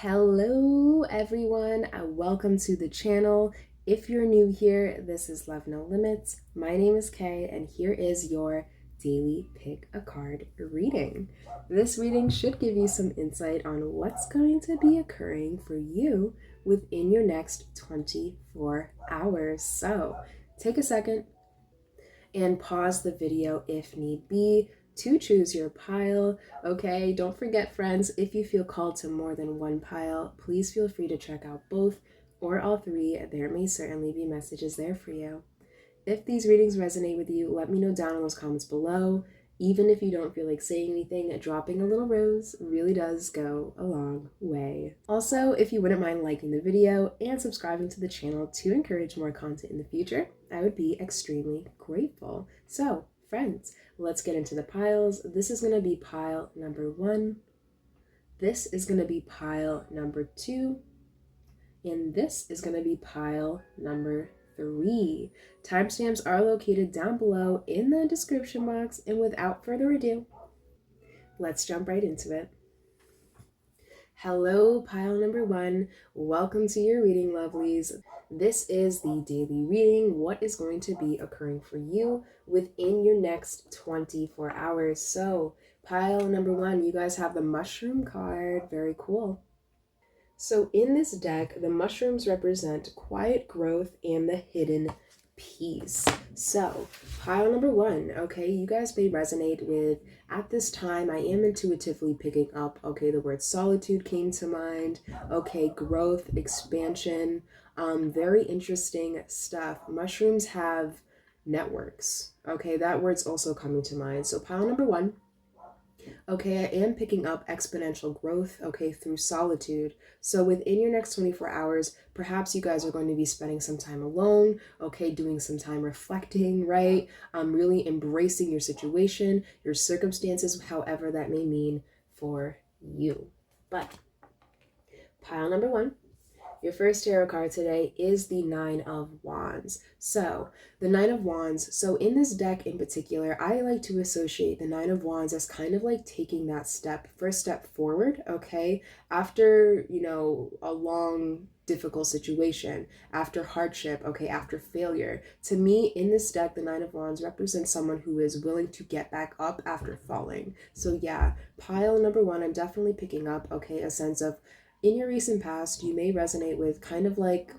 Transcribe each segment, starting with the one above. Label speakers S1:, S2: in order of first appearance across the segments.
S1: Hello everyone, welcome to the channel. If you're new here, this is Love No Limits. My name is Kay and here is your daily pick a card reading. This reading should give you some insight on what's going to be occurring for you within your next 24 hours. So take a second and pause the video if need be to choose your pile. Okay, don't forget, friends, if you feel called to more than one pile, please feel free to check out both or all three. There may certainly be messages there for you. If these readings resonate with you, let me know down in those comments below. Even if you don't feel like saying anything, dropping a little rose really does go a long way. Also, if you wouldn't mind liking the video and subscribing to the channel to encourage more content in the future, I would be extremely grateful. So, friends, let's get into the piles. This is going to be pile number 1. This is going to be pile number 2. And this is going to be pile number 3. Timestamps are located down below in the description box. And without further ado, let's jump right into it. Hello, pile number 1. Welcome to your reading, lovelies. This is the daily reading. What is going to be occurring for you within your next 24 hours? So, pile number 1, you guys have the mushroom card. Very cool. So in this deck, the mushrooms represent quiet growth and the hidden peace. So pile number 1, okay, you guys may resonate with, at this time, I am intuitively picking up, okay, the word solitude came to mind, okay, growth, expansion, very interesting stuff. Mushrooms have networks, okay, that word's also coming to mind. So pile number 1, okay, I am picking up exponential growth, okay, through solitude. So within your next 24 hours, perhaps you guys are going to be spending some time alone, okay, doing some time reflecting, right? Really embracing your situation, your circumstances, however that may mean for you. But pile number 1, your first tarot card today is the Nine of Wands. So the Nine of Wands, so in this deck in particular, I like to associate the Nine of Wands as kind of like taking that first step forward, okay? After, a long, difficult situation, after hardship, okay, after failure. To me, in this deck, the Nine of Wands represents someone who is willing to get back up after falling. So yeah, pile number 1, I'm definitely picking up, okay, a sense of, in your recent past, you may resonate with kind of like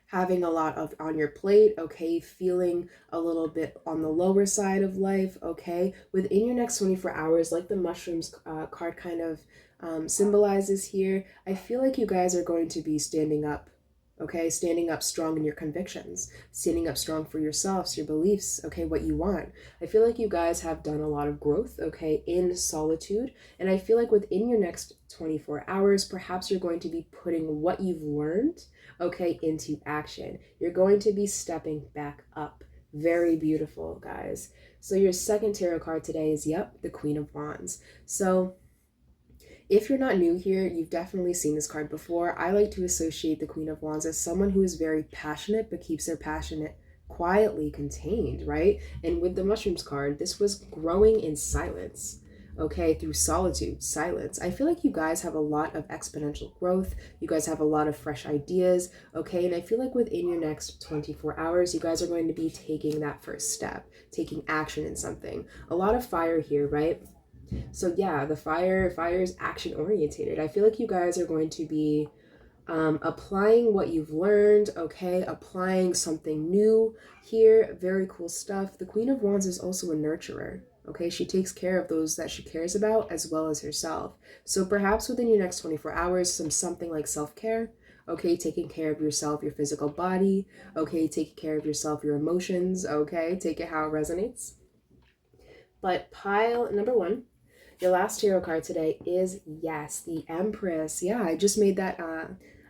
S1: having a lot of on your plate, okay, feeling a little bit on the lower side of life, okay. Within your next 24 hours, like the mushrooms card kind of symbolizes here, I feel like you guys are going to be standing up, okay, standing up strong in your convictions, standing up strong for yourselves, your beliefs, okay, what you want. I feel like you guys have done a lot of growth, okay, in solitude, and I feel like within your next 24 hours, perhaps you're going to be putting what you've learned, okay, into action. You're going to be stepping back up. Very beautiful, guys. So your second tarot card today is, yep, the Queen of Wands. So if you're not new here, you've definitely seen this card before. I like to associate the Queen of Wands as someone who is very passionate, but keeps their passion quietly contained, right? And with the mushrooms card, this was growing in silence, okay, through solitude, silence. I feel like you guys have a lot of exponential growth. You guys have a lot of fresh ideas, okay? And I feel like within your next 24 hours, you guys are going to be taking that first step, taking action in something. A lot of fire here, right? So yeah, the fire is action orientated. I feel like you guys are going to be applying what you've learned, okay, applying something new here. Very cool stuff. The Queen of Wands is also a nurturer, okay? She takes care of those that she cares about as well as herself. So perhaps within your next 24 hours, something like self-care, okay, taking care of yourself, your physical body, okay, taking care of yourself, your emotions, okay, take it how it resonates. But pile number 1, your last tarot card today is, yes, the Empress. Yeah, I just made that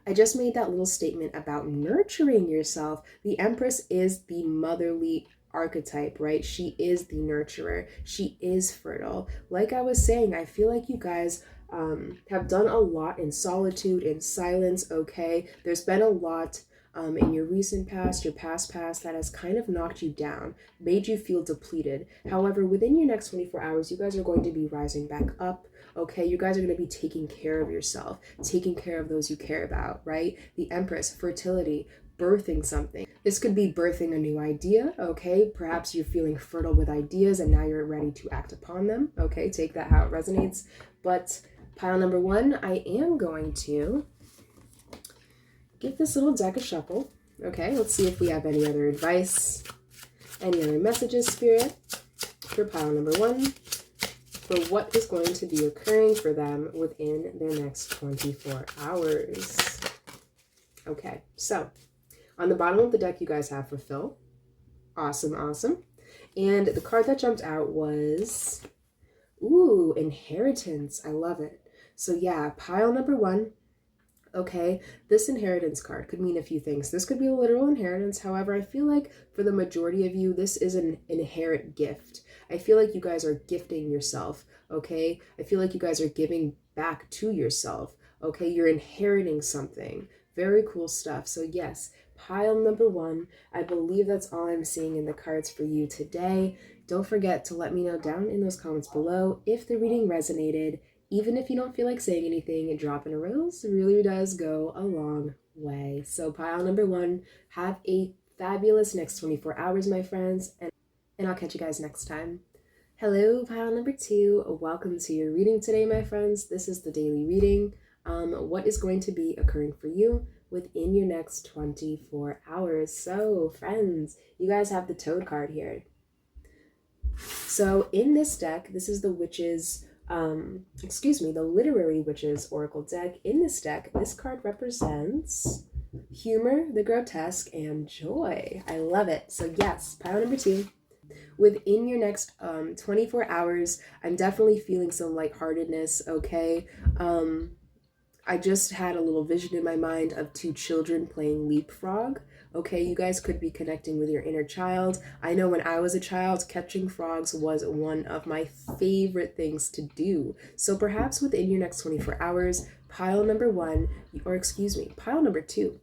S1: little statement about nurturing yourself. The Empress is the motherly archetype, right? She is the nurturer. She is fertile. Like I was saying, I feel like you guys have done a lot in solitude, in silence, okay? There's been a lot in your recent past, your past that has kind of knocked you down, made you feel depleted. However, within your next 24 hours, you guys are going to be rising back up. Okay, you guys are going to be taking care of yourself, taking care of those you care about, right? The Empress, fertility, birthing something. This could be birthing a new idea, okay? Perhaps you're feeling fertile with ideas and now you're ready to act upon them, okay? Take that how it resonates. But pile number 1, I am going to give this little deck a shuffle, okay? Let's see if we have any other advice, any other messages, Spirit, for pile number 1, for what is going to be occurring for them within their next 24 hours. Okay, so on the bottom of the deck, you guys have fulfill. Awesome, awesome. And the card that jumped out was, ooh, inheritance. I love it. So yeah, pile number 1. Okay, this inheritance card could mean a few things. This could be a literal inheritance. However, I feel like for the majority of you, this is an inherent gift. I feel like you guys are gifting yourself, okay? I feel like you guys are giving back to yourself, okay? You're inheriting something. Very cool stuff. So yes, pile number 1. I believe that's all I'm seeing in the cards for you today. Don't forget to let me know down in those comments below if the reading resonated. Even if you don't feel like saying anything, dropping a rose really does go a long way. So pile number 1, have a fabulous next 24 hours, my friends, and I'll catch you guys next time. Hello, pile number 2. Welcome to your reading today, my friends. This is the daily reading. What is going to be occurring for you within your next 24 hours? So, friends, you guys have the Toad card here. So in this deck, this is the Witches, the Literary Witches Oracle deck. In this deck, this card represents humor, the grotesque, and joy. I love it. So yes, pile number 2. Within your next 24 hours, I'm definitely feeling some lightheartedness, okay? I just had a little vision in my mind of 2 children playing leapfrog. Okay, you guys could be connecting with your inner child. I know when I was a child, catching frogs was one of my favorite things to do. So perhaps within your next 24 hours, pile number 2.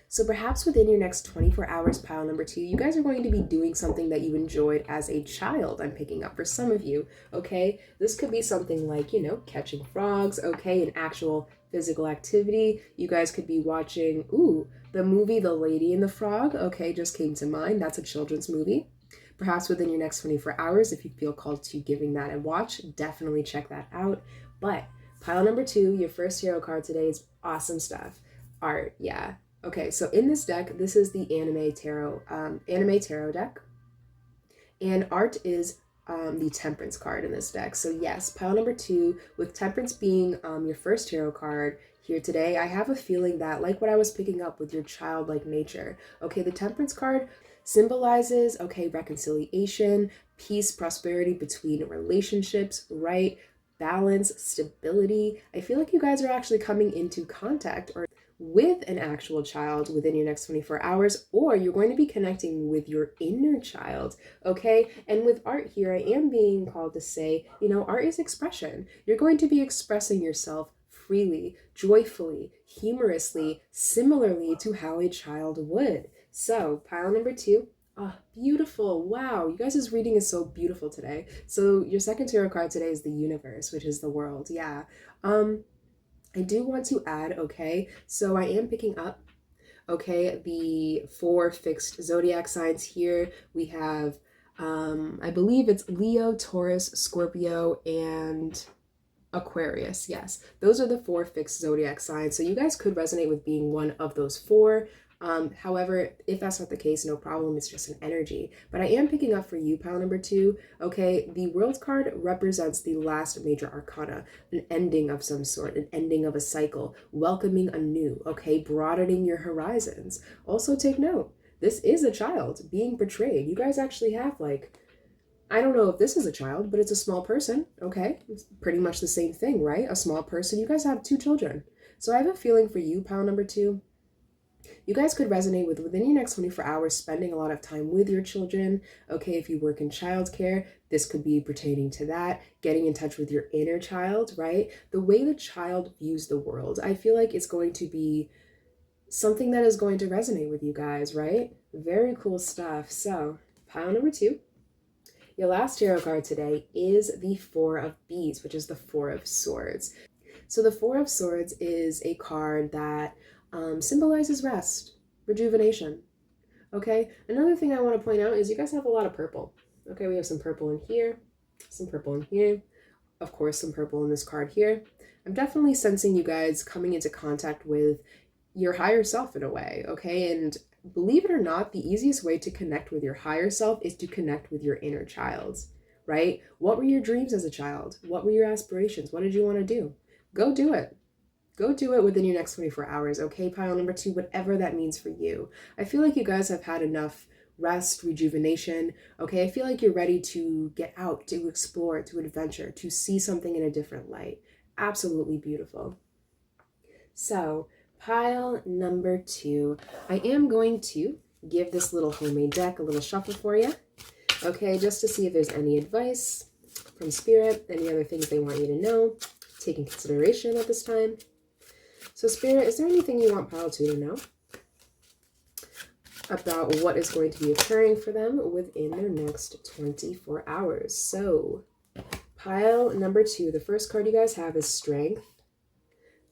S1: So perhaps within your next 24 hours, pile number 2, you guys are going to be doing something that you enjoyed as a child. I'm picking up for some of you, okay? This could be something like, catching frogs, okay? An actual physical activity. You guys could be watching, the movie The Lady and the Frog, okay, just came to mind. That's a children's movie. Perhaps within your next 24 hours, if you feel called to giving that a watch, definitely check that out. But pile number 2, your first tarot card today is awesome stuff. Art, yeah. Okay, so in this deck, this is the anime tarot deck, and art is the Temperance card in this deck. So yes, pile number 2, with Temperance being your first tarot card here today, I have a feeling that, like what I was picking up with your childlike nature, okay, the Temperance card symbolizes, okay, reconciliation, peace, prosperity between relationships, right? Balance, stability. I feel like you guys are actually coming into contact or with an actual child within your next 24 hours, or you're going to be connecting with your inner child, okay? And with art here, I am being called to say, art is expression. You're going to be expressing yourself freely, joyfully, humorously, similarly to how a child would. So, pile number 2. Oh, beautiful. Wow, you guys' reading is so beautiful today. So your second tarot card today is the Universe, which is the world. Yeah. I do want to add, okay, so I am picking up, okay, the 4 fixed zodiac signs here. We have, I believe it's Leo, Taurus, Scorpio, and Aquarius. Yes, those are the 4 fixed zodiac signs. So you guys could resonate with being one of those 4. However, if that's not the case, no problem. It's just an energy. But I am picking up for you, pile number 2. Okay, the World card represents the last major arcana, an ending of some sort, an ending of a cycle, welcoming a new, okay, broadening your horizons. Also take note, this is a child being portrayed. You guys actually have I don't know if this is a child, but it's a small person, okay? It's pretty much the same thing, right? A small person. You guys have 2 children. So I have a feeling for you, pile number 2. You guys could resonate with within your next 24 hours spending a lot of time with your children. Okay, if you work in childcare, this could be pertaining to that. Getting in touch with your inner child, right? The way the child views the world. I feel like it's going to be something that is going to resonate with you guys, right? Very cool stuff. So, pile number 2. Your last tarot card today is the Four of Beads, which is the Four of Swords. So the Four of Swords is a card that symbolizes rest, rejuvenation. Okay, another thing I want to point out is you guys have a lot of purple. Okay, we have some purple in here, some purple in here, of course, some purple in this card here. I'm definitely sensing you guys coming into contact with your higher self in a way, okay? And believe it or not, the easiest way to connect with your higher self is to connect with your inner child, right? What were your dreams as a child? What were your aspirations? What did you want to do? Go do it. Go do it within your next 24 hours, okay? Pile number 2, whatever that means for you. I feel like you guys have had enough rest, rejuvenation, okay? I feel like you're ready to get out, to explore, to adventure, to see something in a different light. Absolutely beautiful. So, pile number 2, I am going to give this little homemade deck a little shuffle for you, okay? Just to see if there's any advice from Spirit, any other things they want you to know, take in consideration at this time. So Spirit, is there anything you want pile 2 to know about what is going to be occurring for them within their next 24 hours? So pile number 2, the first card you guys have is Strength.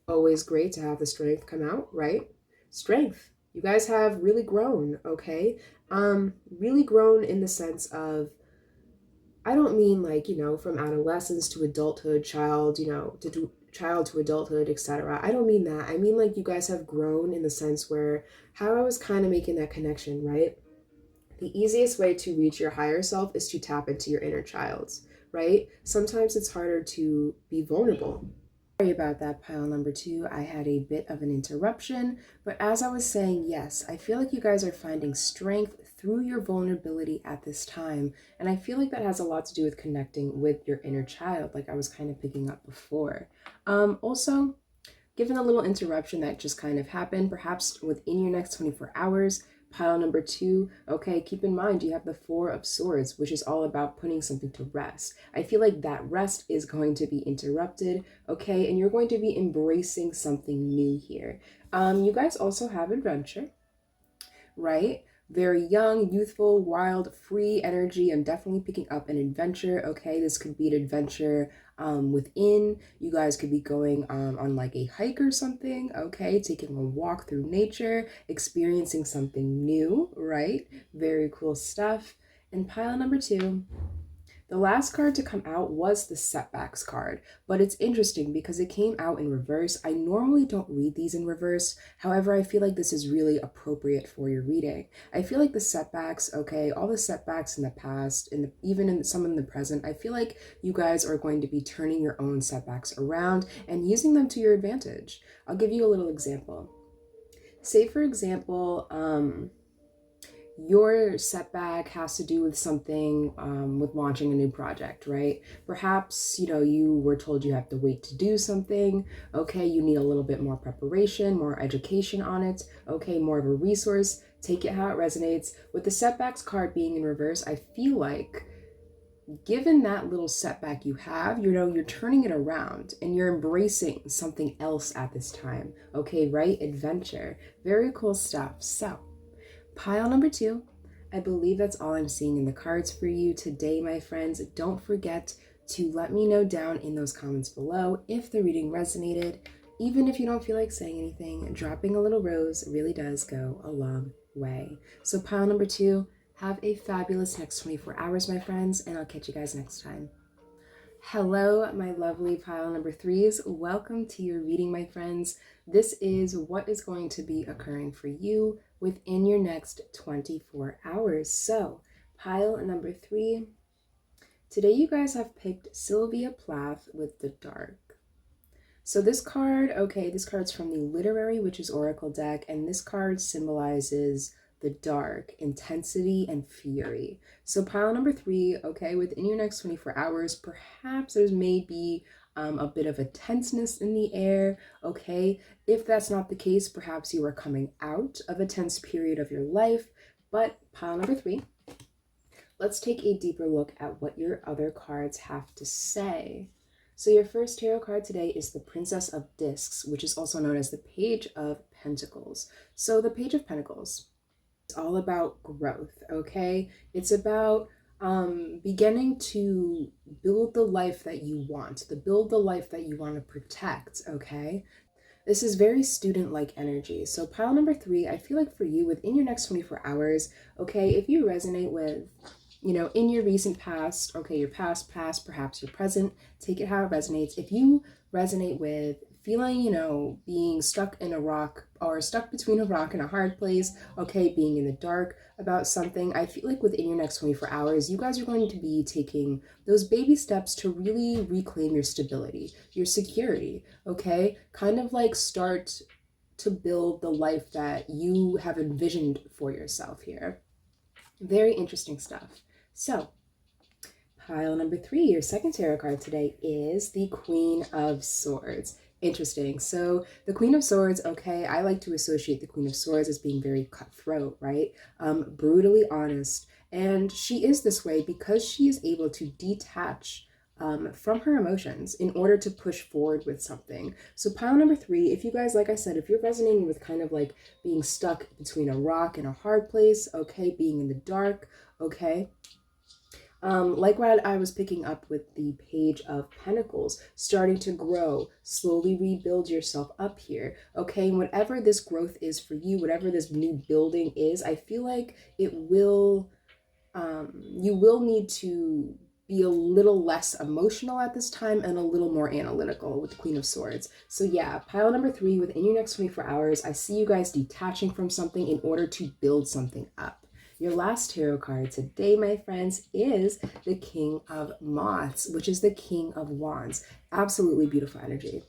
S1: Always great to have the strength come out, right? Strength. You guys have really grown, okay? Really grown in the sense of, I don't mean like, from adolescence to adulthood, child to adulthood, etc. I don't mean that. I mean like you guys have grown in the sense where, how I was kind of making that connection, right? The easiest way to reach your higher self is to tap into your inner child, right? Sometimes it's harder to be vulnerable. Sorry about that, pile number 2. I had a bit of an interruption, but as I was saying, yes, I feel like you guys are finding strength through your vulnerability at this time, and I feel like that has a lot to do with connecting with your inner child, like I was kind of picking up before. Also, given a little interruption that just kind of happened, perhaps within your next 24 hours, pile number 2, okay, keep in mind you have the Four of Swords, which is all about putting something to rest. I feel like that rest is going to be interrupted, okay, and you're going to be embracing something new here. You guys also have adventure, right? Very young, youthful, wild, free energy. I'm definitely picking up an adventure, okay? This could be an adventure within. You guys could be going on like a hike or something, okay? Taking a walk through nature, experiencing something new, right? Very cool stuff. And pile number 2, the last card to come out was the Setbacks card, but it's interesting because it came out in reverse. I normally don't read these in reverse. However, I feel like this is really appropriate for your reading. I feel like the setbacks, okay, all the setbacks in the past, even in some in the present, I feel like you guys are going to be turning your own setbacks around and using them to your advantage. I'll give you a little example. Say, for example, your setback has to do with something with launching a new project, right? Perhaps, you were told you have to wait to do something. Okay, you need a little bit more preparation, more education on it. Okay, more of a resource. Take it how it resonates. With the setbacks card being in reverse, I feel like given that little setback you have, you're turning it around and you're embracing something else at this time. Okay, right? Adventure. Very cool stuff. So, pile number 2, I believe that's all I'm seeing in the cards for you today, my friends. Don't forget to let me know down in those comments below if the reading resonated. Even if you don't feel like saying anything, dropping a little rose really does go a long way. So pile number 2, have a fabulous next 24 hours, my friends, and I'll catch you guys next time. Hello, my lovely pile number 3s. Welcome to your reading, my friends. This is what is going to be occurring for you within your next 24 hours. So, pile number 3. Today you guys have picked Sylvia Plath with the Dark. So this card, okay, this card's from the Literary Witches Oracle deck, and this card symbolizes the dark, intensity, and fury. So pile number 3, okay, within your next 24 hours, perhaps there's maybe a bit of a tenseness in the air, okay? If that's not the case, perhaps you are coming out of a tense period of your life. But pile number 3, let's take a deeper look at what your other cards have to say. So your first tarot card today is the Princess of Discs, which is also known as the Page of Pentacles. So the Page of Pentacles, it's all about growth, okay? It's about beginning to build the life that you want, to build the life that you want to protect, okay? This is very student-like energy. So pile number 3, I feel like for you within your next 24 hours, okay, if you resonate with, in your recent past, okay, your past, perhaps your present, take it how it resonates. If you resonate with feeling, being stuck in a rock or stuck between a rock and a hard place, okay, being in the dark about something, I feel like within your next 24 hours, you guys are going to be taking those baby steps to really reclaim your stability, your security, okay? Kind of like start to build the life that you have envisioned for yourself here. Very interesting stuff. So, pile number 3, your second tarot card today is the Queen of Swords. Interesting. So the Queen of Swords, okay, I like to associate the Queen of Swords as being very cutthroat, right? Brutally honest. And she is this way because she is able to detach from her emotions in order to push forward with something. So pile number 3, if you guys, like I said, if you're resonating with kind of like being stuck between a rock and a hard place, okay, being in the dark, okay, like what I was picking up with the Page of Pentacles, starting to grow, slowly rebuild yourself up here, okay? And whatever this growth is for you, whatever this new building is, I feel like it will, you will need to be a little less emotional at this time and a little more analytical with the Queen of Swords. So yeah, pile number 3, within your next 24 hours, I see you guys detaching from something in order to build something up. Your last tarot card today, my friends, is the King of Moths, which is the King of Wands. Absolutely beautiful energy.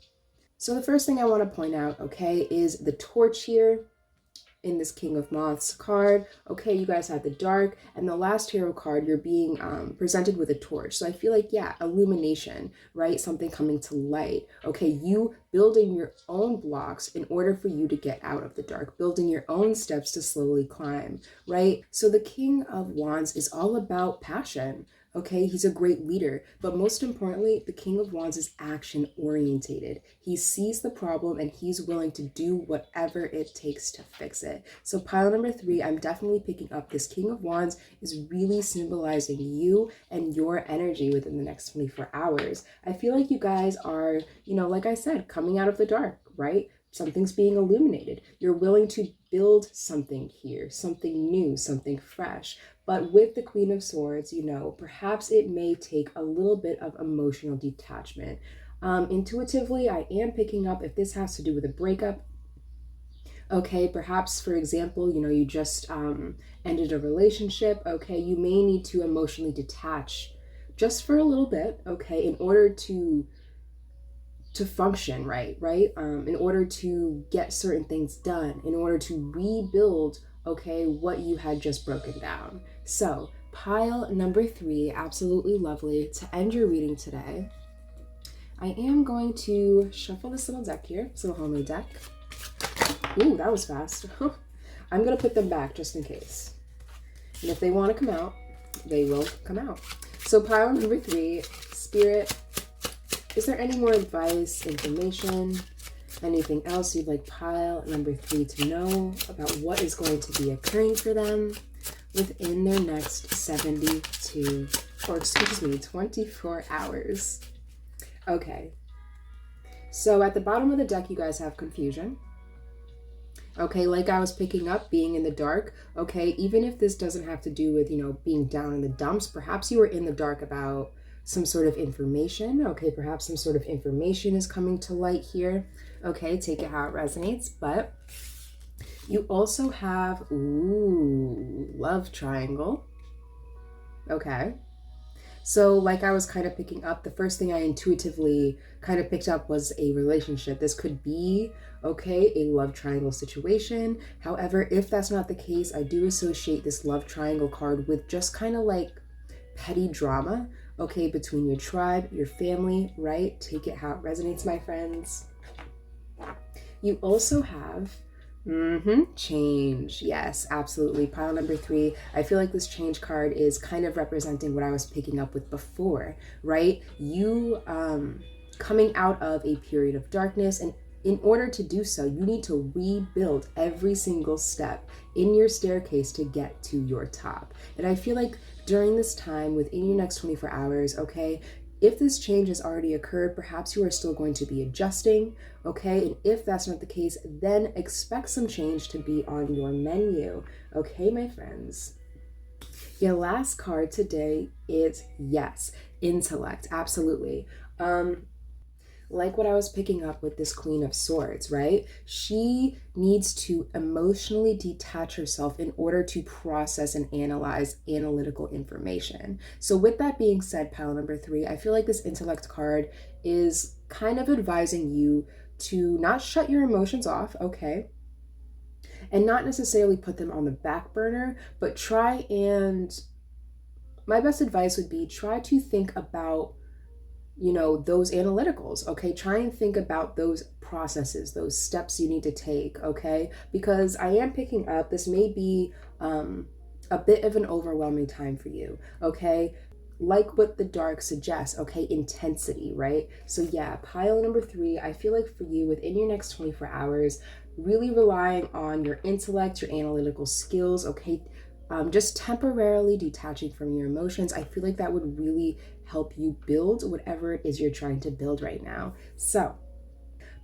S1: So the first thing I want to point out, okay, is the torch here in this King of Moths card. Okay, you guys have the dark, and the last tarot card, you're being presented with a torch. So I feel like, yeah, illumination, right? Something coming to light. Okay, you building your own blocks in order for you to get out of the dark, building your own steps to slowly climb, right? So the King of Wands is all about passion. Okay, he's a great leader, but most importantly, the King of Wands is action orientated. He sees the problem and he's willing to do whatever it takes to fix it. So pile number 3, I'm definitely picking up this King of Wands is really symbolizing you and your energy within the next 24 hours. I feel like you guys are, like I said, coming out of the dark, right? Something's being illuminated. You're willing to build something here, something new, something fresh. But with the Queen of Swords, perhaps it may take a little bit of emotional detachment. Intuitively, I am picking up if this has to do with a breakup. Okay, perhaps, for example, you just ended a relationship. Okay, you may need to emotionally detach just for a little bit, okay, in order to function right, in order to get certain things done, in order to rebuild, okay, what you had just broken down. So pile number 3, absolutely lovely. To end your reading today, I am going to shuffle this little deck here, this little homemade deck. Ooh, that was fast. I'm gonna put them back just in case, and if they want to come out, they will come out. So pile number 3, Spirit, is there any more advice, information, anything else you'd like pile number 3 to know about what is going to be occurring for them within their next 24 hours? Okay. So at the bottom of the deck, you guys have confusion. Okay, like I was picking up, being in the dark. Okay, even if this doesn't have to do with, being down in the dumps, perhaps you were in the dark about some sort of information. Okay, perhaps some sort of information is coming to light here. Okay, take it how it resonates. But you also have, love triangle. Okay. So like I was kind of picking up, the first thing I intuitively kind of picked up was a relationship. This could be, okay, a love triangle situation. However, if that's not the case, I do associate this love triangle card with just kind of like petty drama, okay, between your tribe, your family, right? Take it how it resonates, my friends. You also have change. Yes, absolutely. Pile number 3. I feel like this change card is kind of representing what I was picking up with before, right? You coming out of a period of darkness. And in order to do so, you need to rebuild every single step in your staircase to get to your top. And I feel like during this time, within your next 24 hours, okay, if this change has already occurred, perhaps you are still going to be adjusting, okay? And if that's not the case, then expect some change to be on your menu, okay, my friends? Your last card today is yes, intellect, absolutely. Like what I was picking up with this Queen of Swords, right? She needs to emotionally detach herself in order to process and analyze analytical information. So with that being said, pile number 3, I feel like this intellect card is kind of advising you to not shut your emotions off, okay? And not necessarily put them on the back burner, but my best advice would be try to think about those analyticals, okay? Try and think about those processes, those steps you need to take, okay? Because I am picking up, this may be a bit of an overwhelming time for you, okay? Like what the dark suggests, okay? Intensity, right? So yeah, pile number 3, I feel like for you within your next 24 hours, really relying on your intellect, your analytical skills, okay? Just temporarily detaching from your emotions. I feel like that would really help you build whatever it is you're trying to build right now. So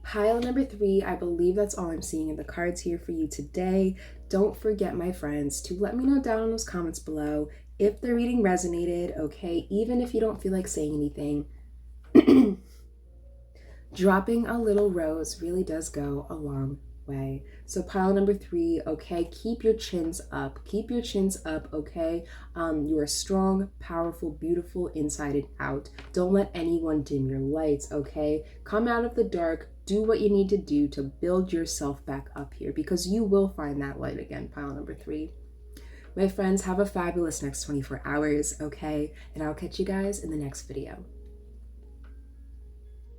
S1: pile number 3, I believe that's all I'm seeing in the cards here for you today. Don't forget, my friends, to let me know down in those comments below if the reading resonated, okay? Even if you don't feel like saying anything, dropping a little rose really does go a long way. So pile number 3, okay, keep your chins up. Keep your chins up, okay? You are strong, powerful, beautiful inside and out. Don't let anyone dim your lights, okay? Come out of the dark. Do what you need to do to build yourself back up here, because you will find that light again, pile number 3. My friends, have a fabulous next 24 hours, okay? And I'll catch you guys in the next video.